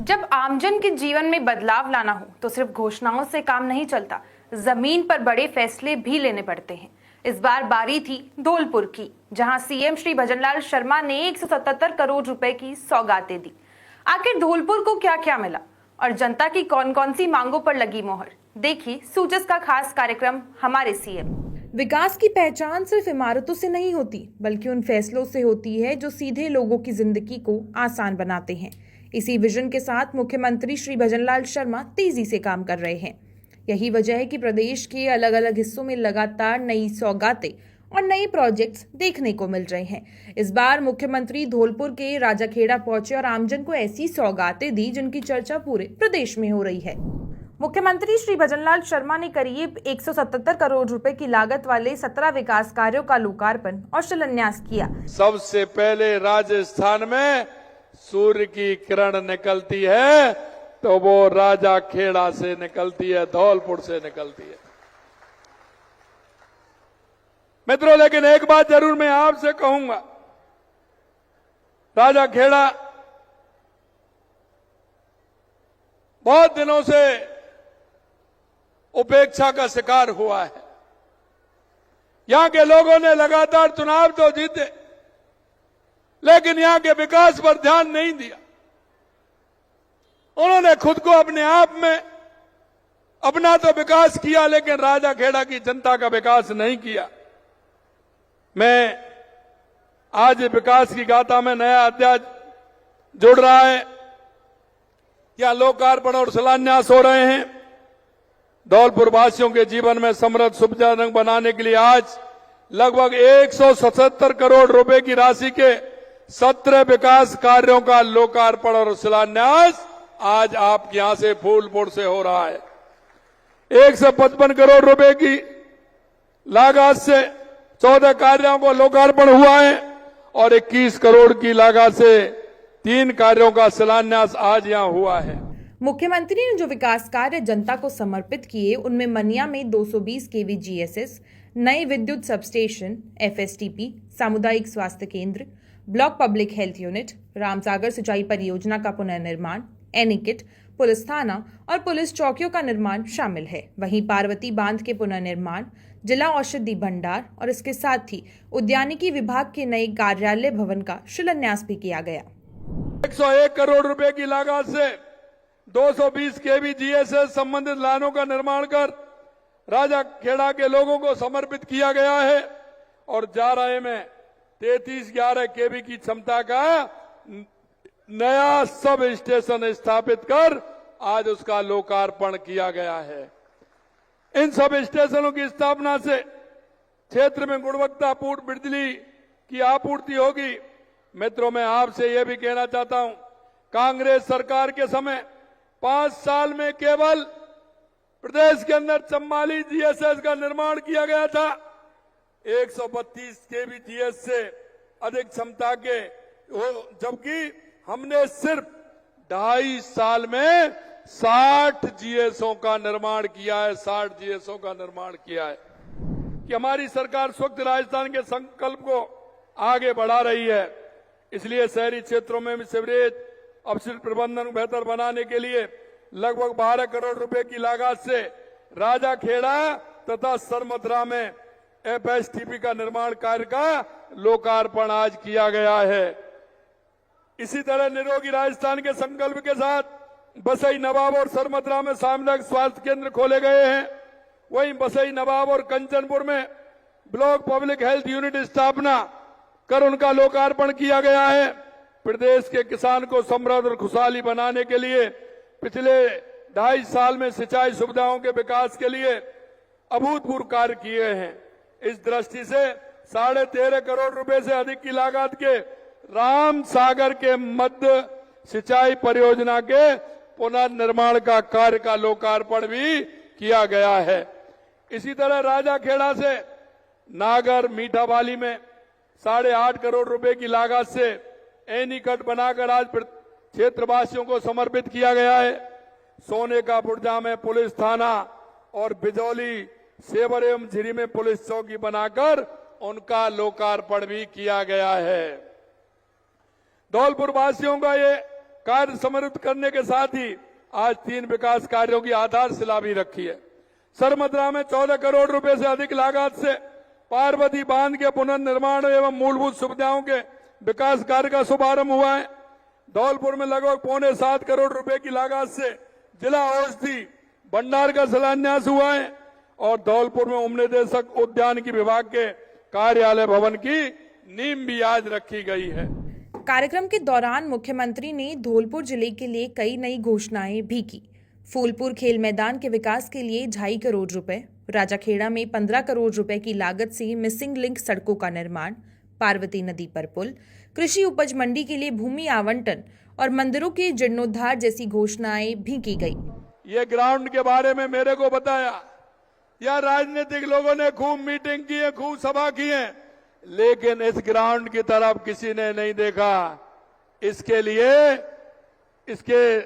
जब आमजन के जीवन में बदलाव लाना हो तो सिर्फ घोषणाओं से काम नहीं चलता, जमीन पर बड़े फैसले भी लेने पड़ते हैं। इस बार बारी थी धौलपुर की, जहां सीएम श्री भजनलाल शर्मा ने 177 करोड़ रुपए की सौगातें दी। आखिर धौलपुर को क्या क्या मिला और जनता की कौन कौन सी मांगों पर लगी मोहर, देखिए सूजस का खास कार्यक्रम हमारे सीएम। विकास की पहचान सिर्फ इमारतों से नहीं होती, बल्कि उन फैसलों से होती है जो सीधे लोगों की जिंदगी को आसान बनाते हैं। इसी विजन के साथ मुख्यमंत्री श्री भजनलाल शर्मा तेजी से काम कर रहे हैं। यही वजह है कि प्रदेश के अलग अलग हिस्सों में लगातार नई सौगातें और नए प्रोजेक्ट्स देखने को मिल रहे हैं। इस बार मुख्यमंत्री धौलपुर के राजाखेड़ा पहुंचे और आमजन को ऐसी सौगातें दी जिनकी चर्चा पूरे प्रदेश में हो रही है। मुख्यमंत्री श्री भजनलाल शर्मा ने करीब 177 करोड़ रुपए की लागत वाले 17 विकास कार्यों का लोकार्पण और शिलान्यास किया। सबसे पहले राजस्थान में सूर्य की किरण निकलती है तो वो राजाखेड़ा से निकलती है, धौलपुर से निकलती है। मित्रों, लेकिन एक बात जरूर मैं आपसे कहूंगा, राजाखेड़ा बहुत दिनों से उपेक्षा का शिकार हुआ है। यहां के लोगों ने लगातार चुनाव तो जीते, लेकिन यहां के विकास पर ध्यान नहीं दिया। उन्होंने खुद को अपने आप में अपना तो विकास किया, लेकिन राजाखेड़ा की जनता का विकास नहीं किया। मैं आज विकास की गाथा में नया अध्याय जुड़ रहा है। यहां लोकार्पण और शिलान्यास हो रहे हैं। धौलपुर वासियों के जीवन में समृद्ध सुविधाजनक बनाने के लिए आज लगभग 177 करोड़ रुपए की राशि के 17 विकास कार्यों का लोकार्पण और शिलान्यास आज आपके यहां से फूलपुर से हो रहा है। 155 करोड़ रुपए की लागत से 14 कार्यों को लोकार्पण हुआ है और 21 करोड़ की लागत से 3 कार्यों का शिलान्यास आज यहां हुआ है। मुख्यमंत्री ने जो विकास कार्य जनता को समर्पित किए, उनमें मनिया में 220 केवी जीएसएस, नए विद्युत सबस्टेशन, एफएसटीपी, सामुदायिक स्वास्थ्य केंद्र, block public health unit, Ramsagar सिंचाई परियोजना का पुनर्निर्माण, एनीकिट, पुलिस थाना और पुलिस चौकियों का निर्माण शामिल है। वहीं पार्वती बांध के पुनर्निर्माण, जिला औषधि भंडार और इसके साथ ही उद्यानिकी विभाग के नए कार्यालय भवन का शिलान्यास भी किया गया। 101 करोड़ रुपए की लागत से 220 केवी जीएसएस संबंधित लाइनों का निर्माण कर राजाखेड़ा के लोगों को समर्पित किया गया है और जाराए में 3311 केवी की क्षमता का नया सब स्टेशन स्थापित कर आज उसका लोकार्पण किया गया है। इन सब स्टेशनों की स्थापना से क्षेत्र में गुणवत्तापूर्ण बिजली की आपूर्ति होगी। मित्रों, मैं आपसे यह भी कहना चाहता हूं, कांग्रेस सरकार के समय 5 साल में केवल प्रदेश के अंदर 44 जीएसएस का निर्माण किया गया था। 132 केवी जीएस से अधिक क्षमता के, जबकि हमने सिर्फ 2.5 साल में 60 जीएसओ का निर्माण किया है। 60 जीएसओ का निर्माण किया है कि हमारी सरकार स्वच्छ राजस्थान के संकल्प को आगे बढ़ा रही है। इसलिए शहरी क्षेत्रों में सीवरेज अपशिष्ट प्रबंधन बेहतर बनाने के लिए लगभग 12 करोड़ रुपए की लागत से राजाखेड़ा तथा सरमद्रा में एफएसटीपी का निर्माण कार्य का लोकार्पण आज किया गया है। इसी तरह निरोगी राजस्थान के संकल्प के साथ बसई नवाब और सरमद्रा में सामुदायिक स्वास्थ्य केंद्र खोले गए हैं। वहीं बसई नवाब और कंचनपुर में ब्लॉक पब्लिक हेल्थ यूनिट स्थापना कर उनका लोकार्पण किया गया है। प्रदेश के किसान को समृद्ध और खुशहाली बनाने के लिए पिछले 2.5 साल में सिंचाई सुविधाओं के विकास के लिए अभूतपूर्व कार्य किए हैं। इस दृष्टि से 13.5 करोड़ रुपए से अधिक की लागत के राम सागर के मध्य सिंचाई परियोजना के पुनर्निर्माण का कार्य का लोकार्पण भी किया गया है। इसी तरह राजाखेड़ा से नागर मीठावाली में 8.5 करोड़ रुपए की लागत से एनीकट बनाकर आज क्षेत्रवासियों को समर्पित किया गया है। सोने का बुर्जा में पुलिस थाना और बिजौली, सेवर एवं झिरी में पुलिस चौकी बनाकर उनका लोकार्पण भी किया गया है। धौलपुर वासियों का ये कार्य समर्पित करने के साथ ही आज 3 विकास कार्यों की आधारशिला भी रखी है। सरमद्रा में 14 करोड़ रुपए से अधिक लागत से पार्वती बांध के पुनर्निर्माण एवं मूलभूत सुविधाओं के विकास कार्य का शुभारंभ हुआ है। धौलपुर में लगभग 6.25 करोड़ रुपए की लागत से जिला औषधि भंडार का शिलान्यास हुआ है और धौलपुर में उपनिदेशक उद्यान की विभाग के कार्यालय भवन की नींव भी आज रखी गई है। कार्यक्रम के दौरान मुख्यमंत्री ने धौलपुर जिले के लिए कई नई घोषणाएं भी की। फूलपुर खेल मैदान के विकास के लिए 2.5 करोड़ रुपए, राजाखेड़ा में 15 करोड़ रुपए की लागत से मिसिंग लिंक सड़कों का निर्माण, पार्वती नदी पर पुल, कृषि उपज मंडी के लिए भूमि आवंटन और मंदिरों के जीर्णोद्धार जैसी घोषणाएं भी की गई। ये ग्राउंड के बारे में मेरे को बताया, या राजनीतिक लोगों ने खूब मीटिंग की है, खूब सभा की है, लेकिन इस ग्राउंड की तरफ किसी ने नहीं देखा। इसके लिए, इसके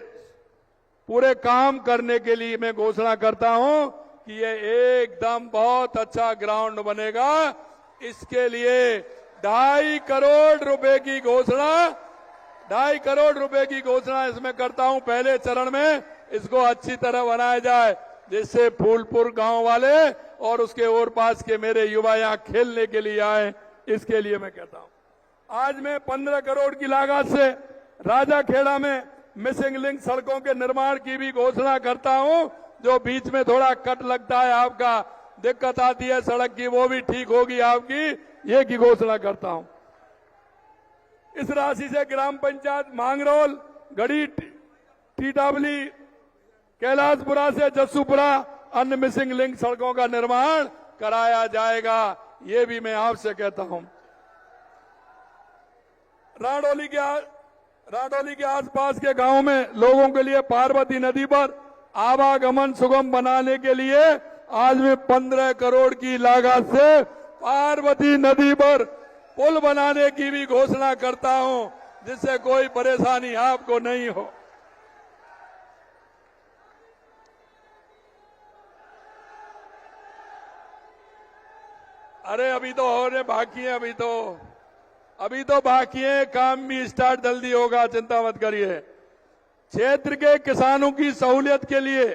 पूरे काम करने के लिए मैं घोषणा करता हूं कि ये एकदम बहुत अच्छा ग्राउंड बनेगा। इसके लिए 2.5 करोड़ रुपए की घोषणा, 2.5 करोड़ रुपए की घोषणा इसमें करता हूं। पहले चरण में इसको अच्छी तरह बनाया जाए, जिससे फूलपुर गांव वाले और उसके और पास के मेरे युवा यहां खेलने के लिए आए। इसके लिए मैं कहता हूं आज मैं 15 करोड़ की लागत से राजाखेड़ा में मिसिंग लिंक सड़कों के निर्माण की भी घोषणा करता हूं। जो बीच में थोड़ा कट लगता है, आपका दिक्कत आती है सड़क की, वो भी ठीक होगी आपकी, ये की घोषणा करता हूं। इस राशि से ग्राम पंचायत मांगरोल, गढ़ी, टीटावली, कैलाशपुरा से जस्सूपुरा अन्य मिसिंग लिंक सड़कों का निर्माण कराया जाएगा, ये भी मैं आपसे कहता हूं। राडौली के आसपास के गांव में लोगों के लिए पार्वती नदी पर आवागमन सुगम बनाने के लिए आज मैं 15 करोड़ की लागत से पार्वती नदी पर पुल बनाने की भी घोषणा करता हूं, जिससे कोई परेशानी आपको नहीं हो। अरे अभी तो होने बाकी है, अभी तो बाकी है, काम भी स्टार्ट जल्दी होगा, चिंता मत करिए। क्षेत्र के किसानों की सहूलियत के लिए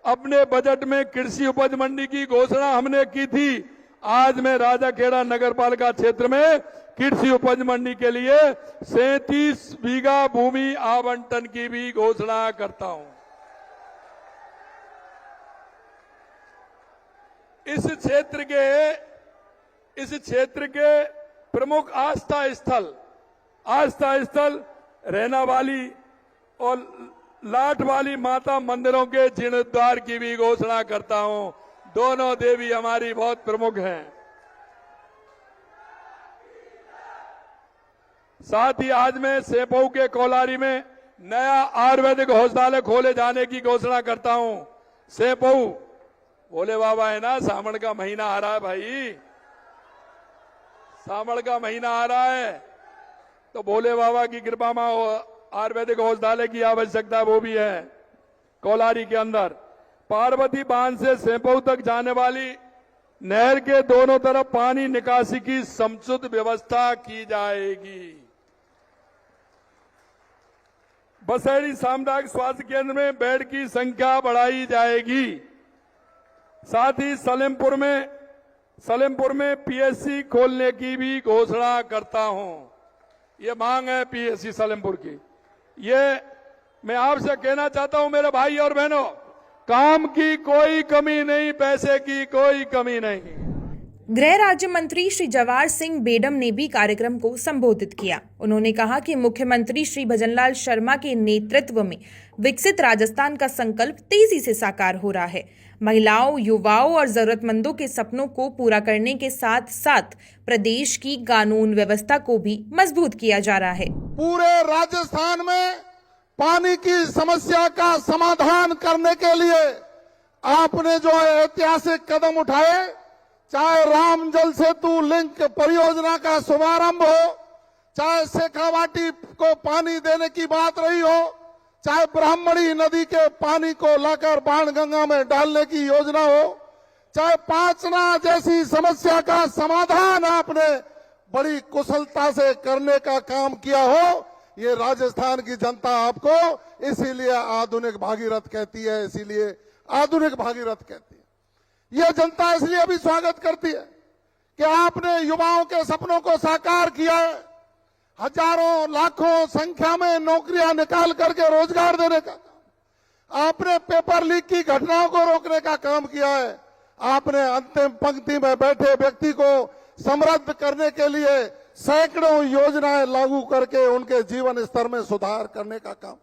अपने बजट में कृषि उपज मंडी की घोषणा हमने की थी। आज मैं राजाखेड़ा नगर पालिका क्षेत्र में कृषि उपज मंडी के लिए 37 बीघा भूमि आवंटन की भी घोषणा करता हूं। इस क्षेत्र के प्रमुख आस्था स्थल रहना वाली और लाट वाली माता मंदिरों के जीर्णोद्धार की भी घोषणा करता हूं। दोनों देवी हमारी बहुत प्रमुख हैं। साथ ही आज मैं सेपऊ के कोलारी में नया आयुर्वेदिक औषधालय खोले जाने की घोषणा करता हूं। सेपऊ, भोले बाबा है ना, सावन का महीना आ रहा है भाई, सावन का महीना आ रहा है, तो भोले बाबा की कृपा में आयुर्वेदिक औषधालय की आवश्यकता वो भी है। कोलारी के अंदर पार्वती बांध से सेपऊ तक जाने वाली नहर के दोनों तरफ पानी निकासी की समुचित व्यवस्था की जाएगी। बसेड़ी सामुदायिक स्वास्थ्य केंद्र में बेड की संख्या बढ़ाई जाएगी। साथ ही सलेमपुर में पीएससी खोलने की भी घोषणा करता हूं। ये मांग है पीएससी सलेमपुर की। ये मैं आपसे कहना चाहता हूं मेरे भाई और बहनों, काम की कोई कमी नहीं, पैसे की कोई कमी नहीं। गृह राज्य मंत्री श्री जवाहर सिंह बेडम ने भी कार्यक्रम को संबोधित किया। उन्होंने कहा कि मुख्यमंत्री श्री भजनलाल शर्मा के नेतृत्व में विकसित राजस्थान का संकल्प तेजी से साकार हो रहा है। महिलाओं, युवाओं और जरूरतमंदों के सपनों को पूरा करने के साथ साथ प्रदेश की कानून व्यवस्था को भी मजबूत किया जा रहा है। पूरे राजस्थान में पानी की समस्या का समाधान करने के लिए आपने जो ऐतिहासिक कदम उठाए, चाहे राम जल सेतु लिंक परियोजना का शुभारंभ हो, चाहे शेखावाटी को पानी देने की बात रही हो, चाहे ब्राह्मणी नदी के पानी को लाकर बाणगंगा में डालने की योजना हो, चाहे पांचना जैसी समस्या का समाधान आपने बड़ी कुशलता से करने का काम किया हो, ये राजस्थान की जनता आपको इसीलिए आधुनिक भागीरथ कहती है, इसीलिए आधुनिक भागीरथ कहती है। यह जनता इसलिए भी स्वागत करती है कि आपने युवाओं के सपनों को साकार किया है। हजारों लाखों संख्या में नौकरियां निकाल करके रोजगार देने का काम, आपने पेपर लीक की घटनाओं को रोकने का काम किया है। आपने अंतिम पंक्ति में बैठे व्यक्ति को समृद्ध करने के लिए सैकड़ों योजनाएं लागू करके उनके जीवन स्तर में सुधार करने का काम।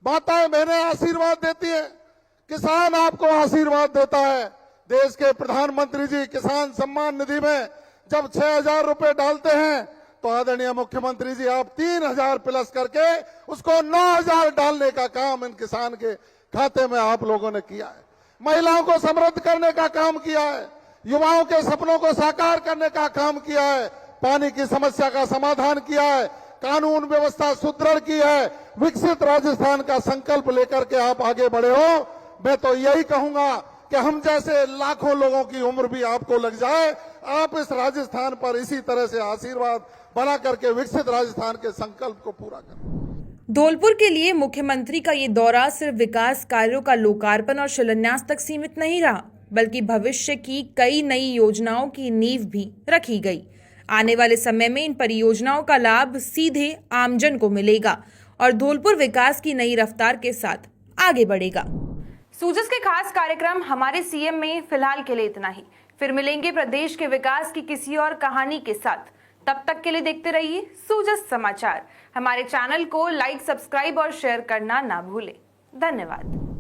माताएं बहनें आशीर्वाद देती है, किसान आपको आशीर्वाद देता है। देश के प्रधानमंत्री जी किसान सम्मान निधि में जब 6,000 रुपए डालते हैं तो आदरणीय मुख्यमंत्री जी आप 3,000 प्लस करके उसको 9,000 डालने का काम इन किसान के खाते में आप लोगों ने किया है। महिलाओं को समृद्ध करने का काम किया है, युवाओं के सपनों को साकार करने का काम किया है, पानी की समस्या का समाधान किया है, कानून व्यवस्था सुदृढ़ की है, विकसित राजस्थान का संकल्प लेकर के आप आगे बढ़े हो। मैं तो यही कहूंगा कि हम जैसे लाखों लोगों की उम्र भी आपको लग जाए, आप इस राजस्थान पर इसी तरह से आशीर्वाद बना करके विकसित राजस्थान के संकल्प को पूरा करें। धौलपुर के लिए मुख्यमंत्री का ये दौरा सिर्फ विकास कार्यों का लोकार्पण और शिलान्यास तक सीमित नहीं रहा, बल्कि भविष्य की कई नई योजनाओं की नींव भी रखी गई। आने वाले समय में इन परियोजनाओं का लाभ सीधे आमजन को मिलेगा और धौलपुर विकास की नई रफ्तार के साथ आगे बढ़ेगा। सूजस के खास कार्यक्रम हमारे सीएम में फिलहाल के लिए इतना ही। फिर मिलेंगे प्रदेश के विकास की किसी और कहानी के साथ। तब तक के लिए देखते रहिए सूजस समाचार। हमारे चैनल को लाइक, सब्सक्राइब और शेयर करना ना भूलें। धन्यवाद।